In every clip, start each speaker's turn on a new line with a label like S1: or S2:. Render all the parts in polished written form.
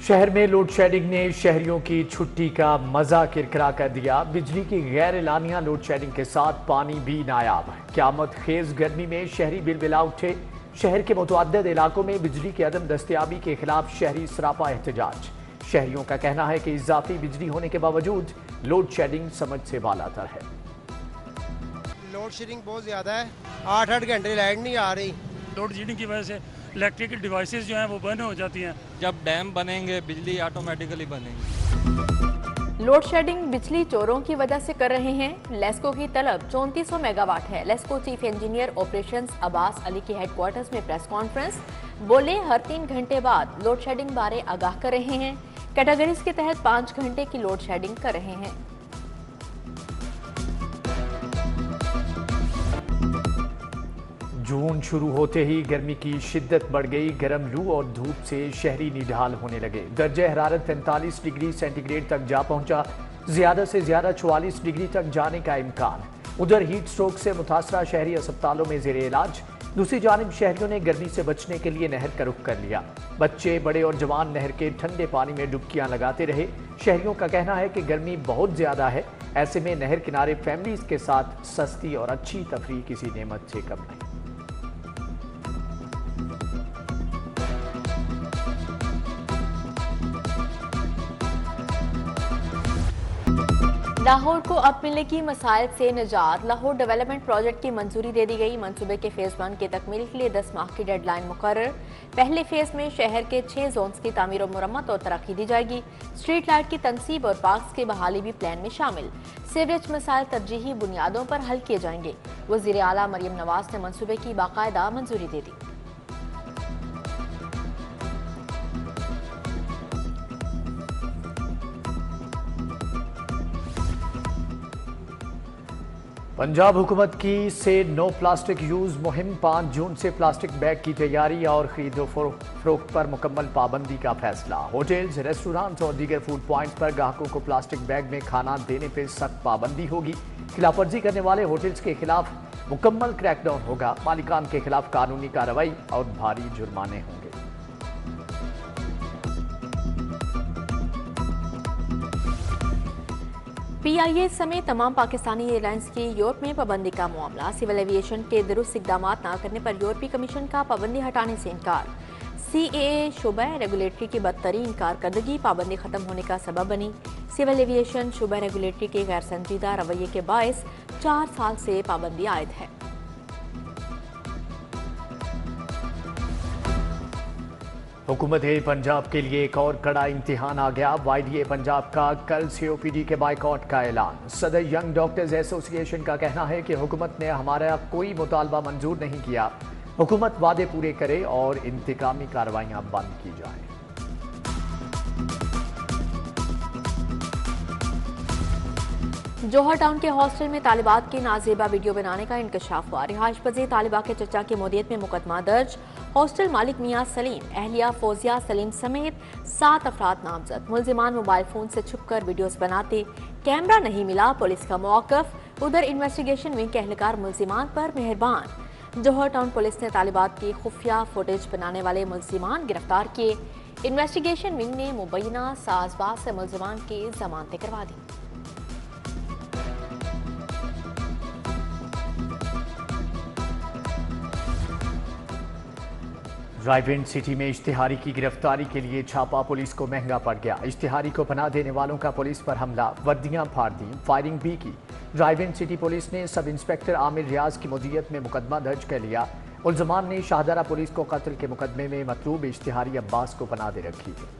S1: شہر میں load shedding نے شہریوں کی چھٹی کا مزہ کرکرا کر دیا۔ بجلی کی غیر اعلانیہ لوڈ شیڈنگ کے ساتھ پانی بھی نایاب۔ قیامت خیز گرمی میں شہری بلبلا اٹھے۔ شہر کے متعدد علاقوں میں بجلی کی عدم دستیابی کے خلاف شہری سراپا احتجاج۔ شہریوں کا کہنا ہے کہ اضافی بجلی ہونے کے باوجود لوڈ شیڈنگ سمجھ سے بالاتر ہے۔
S2: لوڈ شیڈنگ بہت زیادہ ہے، 8 گھنٹے لائٹ نہیں آ رہی۔
S3: لوڈ شیڈنگ کی وجہ سے الیکٹرک ڈیوائسز جو ہیں وہ بند ہو جاتی ہیں۔
S4: جب ڈیم بنیں گے بجلی آٹومیٹیکلی بنے گی۔
S5: لوڈ شیڈنگ بجلی چوروں کی وجہ سے کر رہے ہیں۔ لیسکو کی طلب 3400 میگا واٹ ہے۔ لیسکو چیف انجینئر آپریشنز عباس علی کی ہیڈ کوارٹرز میں پریس کانفرنس، بولے ہر 3 گھنٹے بعد لوڈ شیڈنگ بارے آگاہ کر رہے ہیں۔ کیٹیگریز کے تحت 5 گھنٹے کی لوڈ شیڈنگ کر رہے ہیں۔
S1: جون شروع ہوتے ہی گرمی کی شدت بڑھ گئی۔ گرم لو اور دھوپ سے شہری نڈھال ہونے لگے۔ درجہ حرارت 45 ڈگری سینٹی گریڈ تک جا پہنچا۔ زیادہ سے زیادہ 44 ڈگری تک جانے کا امکان۔ ادھر ہیٹ سٹروک سے متاثرہ شہری اسپتالوں میں زیر علاج۔ دوسری جانب شہریوں نے گرمی سے بچنے کے لیے نہر کا رخ کر لیا۔ بچے، بڑے اور جوان نہر کے ٹھنڈے پانی میں ڈبکیاں لگاتے رہے۔ شہریوں کا کہنا ہے کہ گرمی بہت زیادہ ہے، ایسے میں نہر کنارے فیملیز کے ساتھ سستی اور اچھی تفریح کسی نعمت سے کم نہیں۔
S5: لاہور کو اب ملے گی مسائل سے نجات۔ لاہور ڈیولپمنٹ پروجیکٹ کی منظوری دے دی گئی۔ منصوبے کے فیز 1 کی تکمیل کے لیے 10 ماہ کی ڈیڈ لائن مقرر۔ پہلے فیز میں شہر کے 6 زونز کی تعمیر و مرمت اور ترقی دی جائے گی۔ اسٹریٹ لائٹ کی تنصیب اور پارکس کی بحالی بھی پلان میں شامل۔ سیوریج مسائل ترجیحی بنیادوں پر حل کیے جائیں گے۔ وزیر اعلیٰ مریم نواز نے منصوبے کی باقاعدہ منظوری دے دی۔
S1: پنجاب حکومت کی سے نو پلاسٹک یوز مہم 5 جون سے پلاسٹک بیگ کی تیاری اور خرید و فروخت پر مکمل پابندی کا فیصلہ۔ ہوٹلز، ریسٹورانٹس اور دیگر فوڈ پوائنٹس پر گاہکوں کو پلاسٹک بیگ میں کھانا دینے پر سخت پابندی ہوگی۔ خلاف ورزی کرنے والے ہوٹلز کے خلاف مکمل کریک ڈاؤن ہوگا۔ مالکان کے خلاف قانونی کارروائی اور بھاری جرمانے ہوں گے۔
S5: پی آئی اے سمیت تمام پاکستانی ایئر لائنز کی یورپ میں پابندی کا معاملہ۔ سول ایوی ایشن کے درست اقدامات نہ کرنے پر یورپی کمیشن کا پابندی ہٹانے سے انکار۔ سی اے اے شعبہ ریگولیٹری کی بدترین کارکردگی پابندی ختم ہونے کا سبب بنی۔ سول ایوی ایشن شعبہ ریگولیٹری کے غیر سنجیدہ رویے کے باعث 4 سال سے پابندی عائد ہے۔
S1: حکومت پنجاب کے لیے ایک اور کڑا امتحان آ گیا۔ وائی ڈی اے پنجاب کا کل سی او پی ڈی کے بائیکاٹ کا اعلان۔ صدر ینگ ڈاکٹرز ایسوسی ایشن کا کہنا ہے کہ حکومت نے ہمارا کوئی مطالبہ منظور نہیں کیا۔ حکومت وعدے پورے کرے اور انتقامی کارروائیاں بند کی جائیں۔
S5: جوہر ٹاؤن کے ہاسٹل میں طالبات کی نازیبا ویڈیو بنانے کا انکشاف ہوا۔ رہائش پذیر طالبہ کے چچا کی مودیت میں مقدمہ درج۔ ہاسٹل مالک میاں سلیم، اہلیہ فوزیہ سلیم سمیت 7 افراد نامزد۔ ملزمان موبائل فون سے چھپ کر ویڈیوز بناتے۔ کیمرہ نہیں ملا، پولیس کا موقف۔ ادھر انویسٹیگیشن ونگ کے اہلکار ملزمان پر مہربان۔ جوہر ٹاؤن پولیس نے طالبات کی خفیہ فوٹیج بنانے والے ملزمان گرفتار کیے۔ انویسٹیگیشن ونگ نے مبینہ ساز باز سے ملزمان کی ضمانتیں کروا دی۔
S1: رائیونڈ سٹی میں اشتہاری کی گرفتاری کے لیے چھاپا پولیس کو مہنگا پڑ گیا۔ اشتہاری کو پناہ دینے والوں کا پولیس پر حملہ، وردیاں پھاڑ دیں، فائرنگ بھی کی۔ رائیونڈ سٹی پولیس نے سب انسپکٹر عامر ریاض کی مدیریت میں مقدمہ درج کر لیا۔ ملزمان نے شاہدرہ پولیس کو قتل کے مقدمے میں مطلوب اشتہاری عباس کو پناہ دے رکھی ہے۔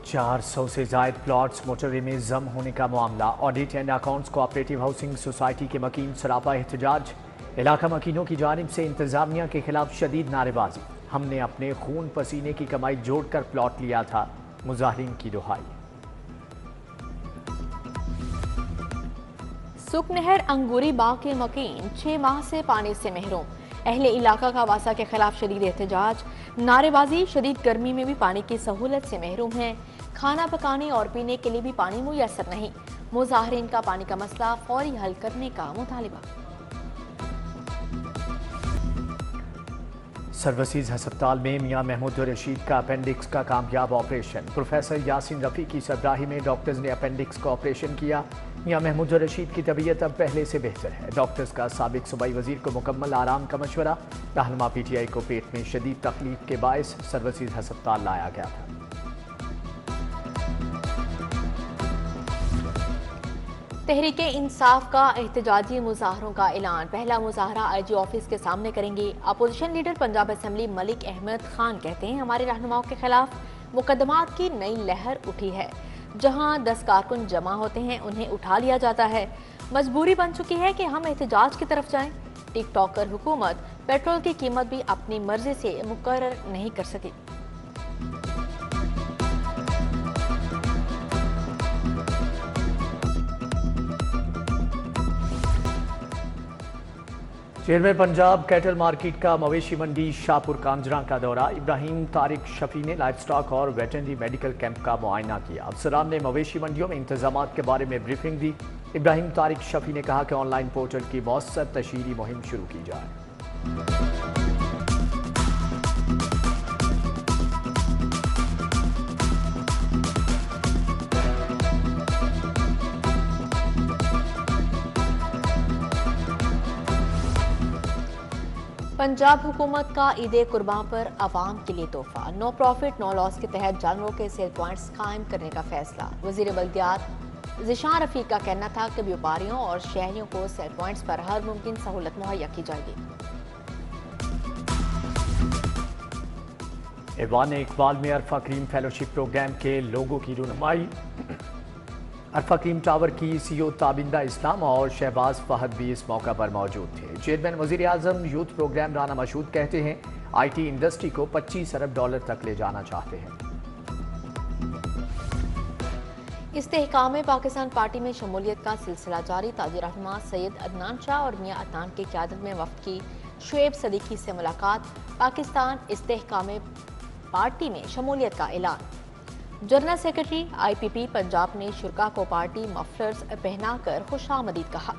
S1: 400 سے زائد پلاٹس موٹروے میں ضم ہونے کا معاملہ۔ Audit and accounts cooperative housing society کے مکین سراپا احتجاج۔ علاقہ مکینوں کی جانب سے انتظامیہ کے خلاف شدید نعرے بازی۔ ہم نے اپنے خون پسینے کی کمائی جوڑ کر پلاٹ لیا تھا، مظاہرین کی دہائی۔
S5: سکھ نہر انگوری باغ کے مکین 6 ماہ سے پانی سے محروم۔ اہل علاقہ کا واسا کے خلاف شدید احتجاج، نعرے بازی۔ شدید گرمی میں بھی پانی کی سہولت سے محروم ہیں۔ کھانا پکانے اور پینے کے لیے بھی پانی میسر نہیں۔ مظاہرین کا پانی کا مسئلہ فوری حل کرنے کا مطالبہ۔
S1: سروسز ہسپتال میں میاں محمود رشید کا اپینڈکس کا کامیاب آپریشن۔ پروفیسر یاسین رفیع کی سربراہی میں ڈاکٹرز نے اپینڈکس کا آپریشن کیا۔ میاں محمود رشید کی طبیعت اب پہلے سے بہتر ہے۔ ڈاکٹرز کا سابق صوبائی وزیر کو مکمل آرام کا مشورہ۔ رہنما پی ٹی آئی کو پیٹ میں شدید تکلیف کے باعث سروسز ہسپتال لایا گیا تھا۔
S5: تحریک انصاف کا احتجاجی مظاہروں کا اعلان۔ پہلا مظاہرہ آئی جی آفس کے سامنے کریں گے۔ Opposition leader Punjab assembly Malik Ahmad Khan کہتے ہیں ہمارے رہنماؤں کے خلاف مقدمات کی نئی لہر اٹھی ہے۔ جہاں 10 کارکن جمع ہوتے ہیں انہیں اٹھا لیا جاتا ہے۔ مجبوری بن چکی ہے کہ ہم احتجاج کی طرف جائیں۔ ٹک ٹاکر حکومت پیٹرول کی قیمت بھی اپنی مرضی سے مقرر نہیں کر سکی۔
S1: چیئرمین پنجاب کیٹل مارکیٹ کا مویشی منڈی شاہپور کانجرا کا دورہ۔ ابراہیم طارق شفیع نے لائف سٹاک اور ویٹرنری میڈیکل کیمپ کا معائنہ کیا۔ افسران نے مویشی منڈیوں میں انتظامات کے بارے میں بریفنگ دی۔ ابراہیم طارق شفیع نے کہا کہ آن لائن پورٹل کی مؤثر تشہیری مہم شروع کی جائے۔
S5: پنجاب حکومت کا عید قرباں پر عوام کے لیے تحفہ۔ نو پروفٹ نو لاس کے تحت جانوروں کے سیل پوائنٹس قائم کرنے کا فیصلہ۔ وزیر بلدیات ذیشان رفیق کا کہنا تھا کہ بیوپاریوں اور شہریوں کو سیل پوائنٹس پر ہر ممکن سہولت مہیا کی جائے گی۔
S1: ایوان اقبال میں عرفہ کریم فیلوشپ پروگرام کے لوگوں کی رونمائی۔ عرفہ کریم ٹاور کی سی او تابندہ اسلام اور شہباز فہد بھی اس موقع پر موجود تھے۔ چیئرمین وزیر اعظم یوتھ پروگرام رانا مشہود کہتے ہیں آئی ٹی انڈسٹری کو $25 ارب تک لے جانا چاہتے ہیں۔
S5: استحکام پاکستان پارٹی میں شمولیت کا سلسلہ جاری۔ تاج رہنما سید عدنان شاہ اور میاں عدنان کی قیادت میں وفد کی شعیب صدیقی سے ملاقات۔ پاکستان استحکام پارٹی میں شمولیت کا اعلان۔ جنرل سیکرٹری آئی پی پی پنجاب نے شرکاء کو پارٹی مفلرز پہنا کر خوش آمدید کہا۔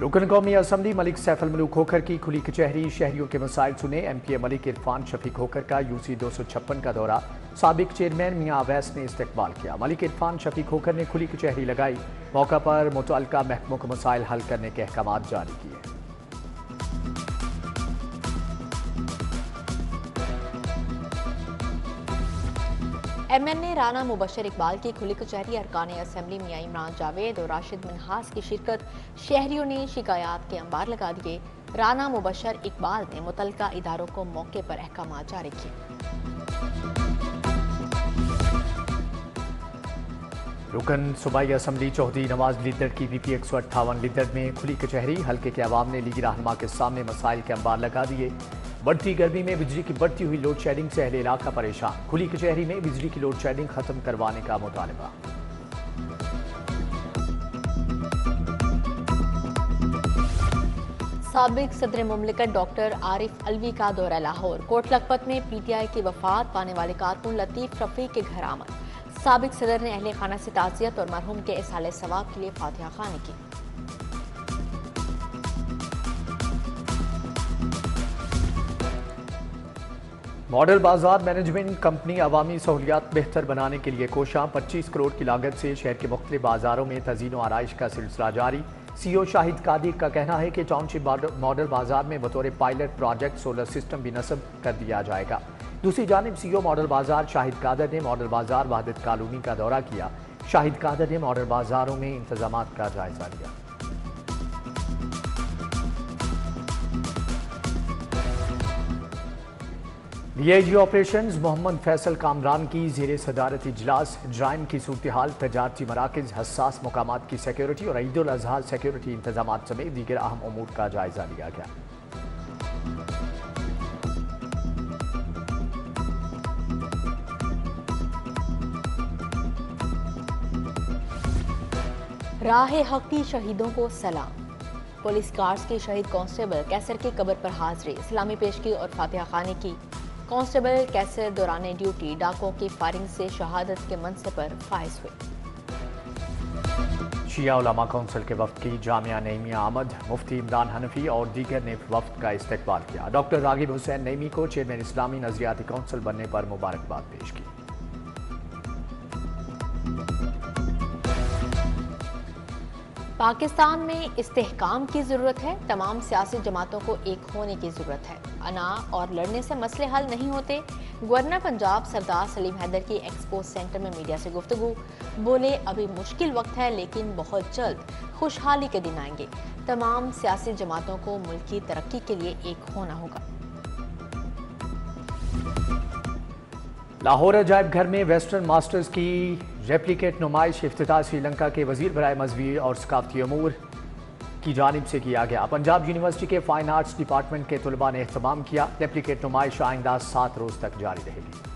S1: رکن قومی اسمبلی ملک سیف الملوک کھوکھر کی کھلی کچہری۔ شہریوں کے مسائل سنے۔ ایم پی اے ملک عرفان شفیع کھوکھر کا UC 256 کا دورہ۔ سابق چیئرمین میاں اویس نے استقبال کیا۔ ملک عرفان شفیع کھوکھر نے کھلی کچہری لگائی۔ موقع پر متعلقہ محکموں کو مسائل حل کرنے کے احکامات جاری کیے۔
S5: ایم این اے رانا مبشر اقبال کی کھلی کچہری۔ ارکان اسمبلی میاں عمران جاوید اور راشد منہاس کی شرکت۔ شہریوں نے شکایات کے انبار لگا دیے۔ رانا مبشر اقبال نے متعلقہ اداروں کو موقع پر احکامات جاری کیے۔
S1: رکن صوبائی اسمبلی چودھری نواز لیدر کی پی پی 158 لیدر میں کھلی کچہری۔ حلقے کے عوام نے لیگی رہنما کے سامنے مسائل کے انبار لگا دیے۔ بڑھتی گرمی میں بجلی کی بڑھتی ہوئی لوڈ شیڈنگ سے اہل علاقہ پریشان۔ کھلی کچہری میں بجلی کی لوڈ شیڈنگ ختم کروانے کا مطالبہ۔
S5: سابق صدر مملکت ڈاکٹر عارف علوی کا دورہ لاہور۔ کوٹ لکھپت میں پی ٹی آئی کی وفات پانے والے کارکن لطیف رفیق کے گھر آمد۔ سابق صدر نے اہل خانہ سے تعزیت اور مرحوم کے احصال ثواب کے لیے فاتحہ خوانی کی۔
S1: ماڈل بازار مینجمنٹ کمپنی عوامی سہولیات بہتر بنانے کے لیے کوشاں۔ 25 کروڑ کی لاگت سے شہر کے مختلف بازاروں میں تزئین و آرائش کا سلسلہ جاری۔ سی او شاہد قادر کا کہنا ہے کہ ٹاؤن شپ ماڈل بازار میں بطور پائلٹ پروجیکٹ سولر سسٹم بھی نصب کر دیا جائے گا۔ دوسری جانب سی او ماڈل بازار شاہد قادر نے ماڈل بازار وحدت کالونی کا دورہ کیا۔ شاہد قادر نے ماڈل بازاروں میں انتظامات کا جائزہ لیا۔ ڈی آئی جی آپریشنز محمد فیصل کامران کی زیر صدارت اجلاس۔ جرائم کی صورتحال، تجارتی مراکز، حساس مقامات کی سیکیورٹی اور عید الاضحیٰ سیکیورٹی انتظامات سمیت دیگر اہم امور کا جائزہ لیا گیا۔
S5: راہ حق کی شہیدوں کو سلام۔ پولیس کارز کے شہید کانسٹیبل کیسر کی قبر پر حاضری، اسلامی پیشگی اور فاتحہ خوانی کی۔ کانسٹیبل کیسر دوران ڈیوٹی ڈاکوں کی فائرنگ سے شہادت کے منصب پر فائز ہوئے۔
S1: شیعہ علماء کونسل کے وفد کی جامعہ نعیمیہ آمد، مفتی عمران حنفی اور دیگر نے وفد کا استقبال کیا۔ ڈاکٹر راغب حسین نعیمی کو چیئرمین اسلامی نظریاتی کونسل بننے پر مبارکباد پیش کی۔
S5: پاکستان میں استحکام کی ضرورت ہے، تمام سیاسی جماعتوں کو ایک ہونے کی ضرورت ہے، انا اور لڑنے سے مسئلے حل نہیں ہوتے۔ گورنر پنجاب سردار سلیم حیدر کی ایکسپو سینٹر میں میڈیا سے گفتگو، بولے ابھی مشکل وقت ہے لیکن بہت جلد خوشحالی کے دن آئیں گے، تمام سیاسی جماعتوں کو ملک کی ترقی کے لیے ایک ہونا ہوگا۔
S1: لاہور عجائب گھر میں ویسٹرن ماسٹرز کی ریپلیکیٹ نمائش افتتاح سری لنکا کے وزیر برائے مذہبی اور ثقافتی امور کی جانب سے کیا گیا۔ پنجاب یونیورسٹی کے فائن آرٹس ڈپارٹمنٹ کے طلباء نے اہتمام کیا۔ ریپلیکیٹ نمائش آئندہ 7 روز تک جاری رہے گی۔